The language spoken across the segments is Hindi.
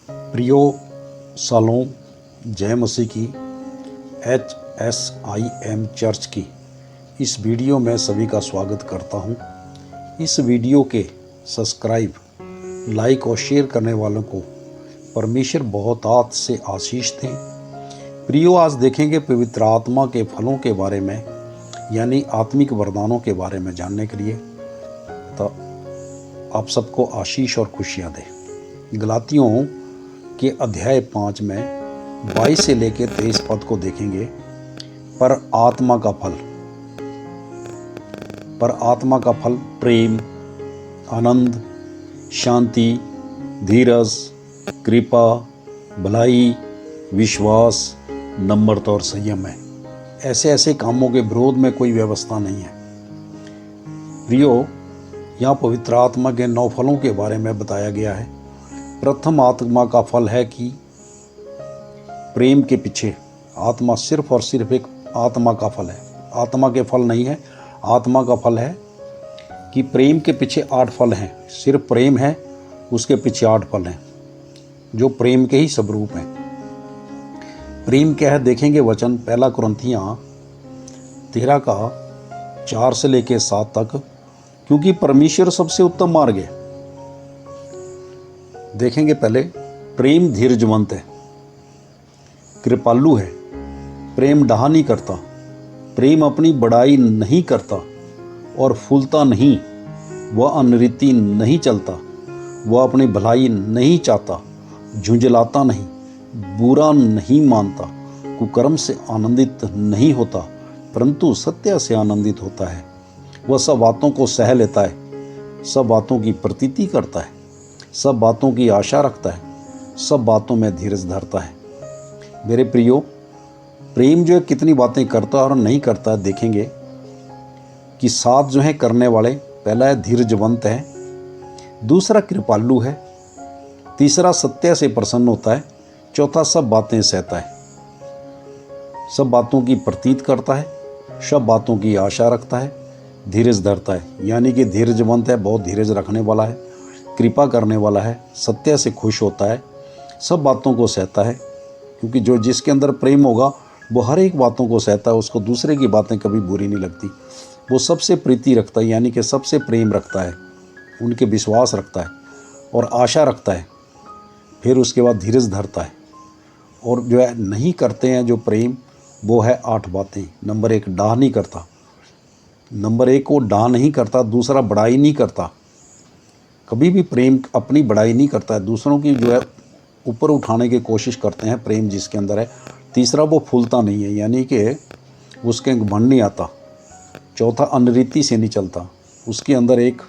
प्रियो शालोम, जय मसीह की HSIM चर्च की इस वीडियो में सभी का स्वागत करता हूं। इस वीडियो के सब्सक्राइब, लाइक और शेयर करने वालों को परमेश्वर बहुतायत से आशीष दें। प्रियो, आज देखेंगे पवित्र आत्मा के फलों के बारे में, यानी आत्मिक वरदानों के बारे में जानने के लिए। तो आप सबको आशीष और खुशियाँ दें। गलातियों के अध्याय 5 में 22 से लेकर 23 पद को देखेंगे। पर आत्मा का फल प्रेम, आनंद, शांति, धीरज, कृपा, भलाई, विश्वास, नम्रता और संयम है। ऐसे कामों के विरोध में कोई व्यवस्था नहीं है। प्रियो, यहाँ पवित्र आत्मा के 9 फलों के बारे में बताया गया है। प्रथम आत्मा का फल है कि प्रेम के पीछे आत्मा सिर्फ और सिर्फ एक आत्मा का फल है, आत्मा के फल नहीं है। आत्मा का फल है कि प्रेम के पीछे 8 फल हैं। सिर्फ प्रेम है, उसके पीछे 8 फल हैं जो प्रेम के ही स्वरूप हैं। प्रेम क्या है देखेंगे वचन 1 कुरिन्थियों 13 का 4 से लेकर 7 तक। क्योंकि परमेश्वर सबसे उत्तम मार्ग है। देखेंगे पहले, प्रेम धीरजवंत है, कृपालु है, प्रेम डाह नहीं करता, प्रेम अपनी बड़ाई नहीं करता और फूलता नहीं, वह अनरीति नहीं चलता, वह अपनी भलाई नहीं चाहता, झुंझलाता नहीं, बुरा नहीं मानता, कुकर्म से आनंदित नहीं होता, परंतु सत्य से आनंदित होता है। वह सब बातों को सह लेता है, सब बातों की प्रतीति करता है, सब बातों की आशा रखता है, सब बातों में धीरज धरता है। मेरे प्रियो, प्रेम जो है कितनी बातें करता है और नहीं करता है देखेंगे कि 7 जो है करने वाले। पहला है धीरजवंत है, दूसरा कृपालु है, तीसरा सत्य से प्रसन्न होता है, चौथा सब बातें सहता है, सब बातों की प्रतीत करता है, सब बातों की आशा रखता है, धीरज धरता है। यानी कि धीरजवंत है, बहुत धीरज रखने वाला है, कृपा करने वाला है, सत्य से खुश होता है, सब बातों को सहता है। क्योंकि जो जिसके अंदर प्रेम होगा वो हर एक बातों को सहता है, उसको दूसरे की बातें कभी बुरी नहीं लगती। वो सबसे प्रीति रखता है, यानी कि सबसे प्रेम रखता है, उनके विश्वास रखता है और आशा रखता है। फिर उसके बाद धीरज धरता है। और जो है नहीं करते हैं जो प्रेम, वो है 8 बातें। नंबर 1, डाह नहीं करता। नंबर 1 वो डाह नहीं करता। दूसरा, बड़ाई नहीं करता। कभी भी प्रेम अपनी बड़ाई नहीं करता है, दूसरों की जो है ऊपर उठाने की कोशिश करते हैं प्रेम जिसके अंदर है। तीसरा, वो फूलता नहीं है, यानी कि उसके घमंड नहीं आता। चौथा, अनरीति से नहीं चलता। उसके अंदर एक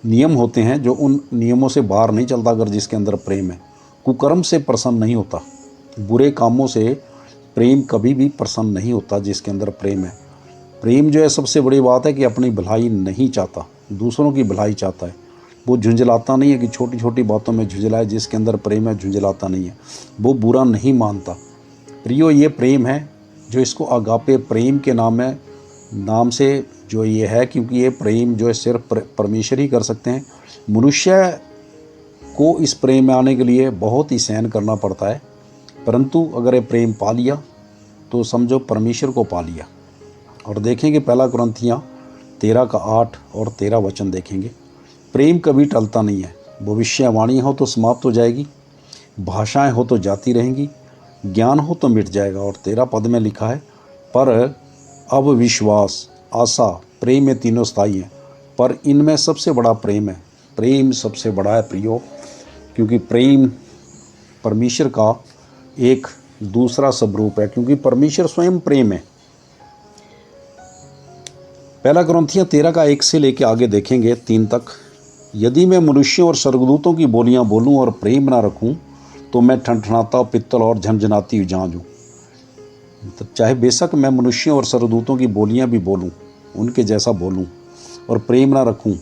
नियम होते हैं जो उन नियमों से बाहर नहीं चलता। अगर जिसके अंदर प्रेम है, कुकर्म से प्रसन्न नहीं होता, बुरे कामों से प्रेम कभी भी प्रसन्न नहीं होता। जिसके अंदर प्रेम है, प्रेम जो है सबसे बड़ी बात है कि अपनी भलाई नहीं चाहता, दूसरों की भलाई चाहता है। वो झुंझलाता नहीं है कि छोटी छोटी बातों में झुंझलाए। जिसके अंदर प्रेम है, झुंझलाता नहीं है, वो बुरा नहीं मानता। प्रियो, ये प्रेम है जो इसको अगापे प्रेम के नाम से जो ये है। क्योंकि ये प्रेम जो है सिर्फ परमेश्वर ही कर सकते हैं। मनुष्य को इस प्रेम में आने के लिए बहुत ही सहन करना पड़ता है, परंतु अगर ये प्रेम पा लिया तो समझो परमेश्वर को पा लिया। और देखेंगे 1 कुरिन्थियों 13 का 8 और 13 वचन देखेंगे। प्रेम कभी टलता नहीं है। भविष्यवाणी हो तो समाप्त हो जाएगी, भाषाएं हो तो जाती रहेंगी, ज्ञान हो तो मिट जाएगा। और 13 पद में लिखा है, पर अब विश्वास, आशा, प्रेम, ये तीनों स्थायी हैं, पर इनमें सबसे बड़ा प्रेम है। प्रेम सबसे बड़ा है प्रियो, क्योंकि प्रेम परमेश्वर का एक दूसरा स्वरूप है। क्योंकि परमेश्वर स्वयं प्रेम है। 1 कुरिन्थियों 13 का 1 से लेकर आगे देखेंगे 3 तक। यदि मैं मनुष्यों और स्वर्गदूतों की बोलियां बोलूं और प्रेम ना रखूं तो मैं ठनठनाता पित्तल और झनझनाती झांझ हूं। तो चाहे बेशक मैं मनुष्यों और स्वर्गदूतों की बोलियां भी बोलूं, उनके जैसा बोलूं, और प्रेम ना रखूं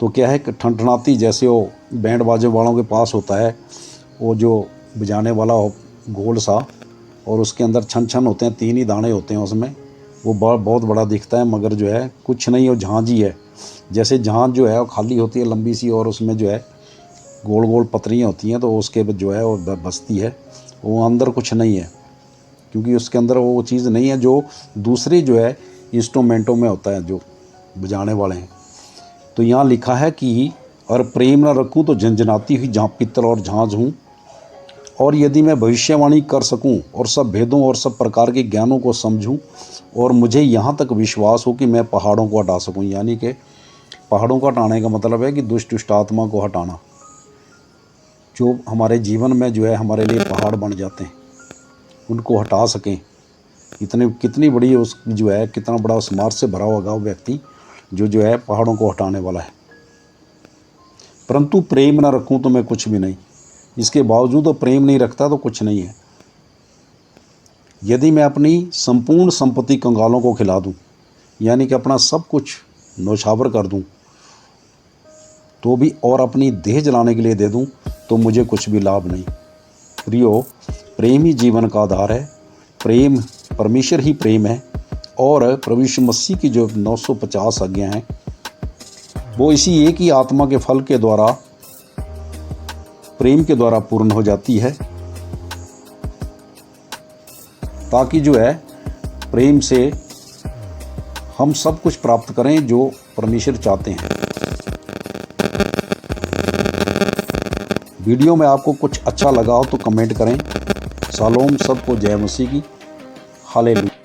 तो क्या है कि ठनठनाती, जैसे वो बैंड बाजे वालों के पास होता है वो जो बजाने वाला गोल सा, और उसके अंदर छन छन होते हैं, 3 ही दाने होते हैं उसमें। वो बहुत बड़ा दिखता है, मगर जो है कुछ नहीं, वो झांझ ही है। जैसे झांझ जो है वो खाली होती है लंबी सी, और उसमें जो है गोल गोल पतरियाँ होती हैं, तो उसके जो है वो बसती है, वो अंदर कुछ नहीं है, क्योंकि उसके अंदर वो चीज़ नहीं है जो दूसरे जो है इंस्ट्रूमेंटों में होता है जो बजाने वाले हैं। तो यहाँ लिखा है कि और प्रेम न रखूँ तो झंझनाती हुई जहाँ पित्तल और झांझ हूँ, और यदि मैं भविष्यवाणी कर सकूं और सब भेदों और सब प्रकार के ज्ञानों को समझूं, और मुझे यहाँ तक विश्वास हो कि मैं पहाड़ों को हटा सकूं। यानी कि पहाड़ों को हटाने का मतलब है कि दुष्ट आत्मा को हटाना, जो हमारे जीवन में जो है हमारे लिए पहाड़ बन जाते हैं, उनको हटा सकें। कितनी बड़ी उस जो है कितना बड़ा समाज से भरा होगा वो व्यक्ति जो है पहाड़ों को हटाने वाला है। परंतु प्रेम ना रखूं तो मैं कुछ भी नहीं। इसके बावजूद तो प्रेम नहीं रखता तो कुछ नहीं है। यदि मैं अपनी संपूर्ण संपत्ति कंगालों को खिला दूं, यानी कि अपना सब कुछ नौछावर कर दूं तो भी, और अपनी देह जलाने के लिए दे दूं, तो मुझे कुछ भी लाभ नहीं। प्रियो, प्रेम ही जीवन का आधार है। प्रेम, परमेश्वर ही प्रेम है, और प्रभु यीशु मसीह की जो 950 आज्ञा हैं वो इसी एक ही आत्मा के फल के द्वारा, प्रेम के द्वारा पूर्ण हो जाती है, ताकि जो है प्रेम से हम सब कुछ प्राप्त करें जो परमेश्वर चाहते हैं। वीडियो में आपको कुछ अच्छा लगा हो तो कमेंट करें। शालोम, सबको जय मसीह की। हालेलुया।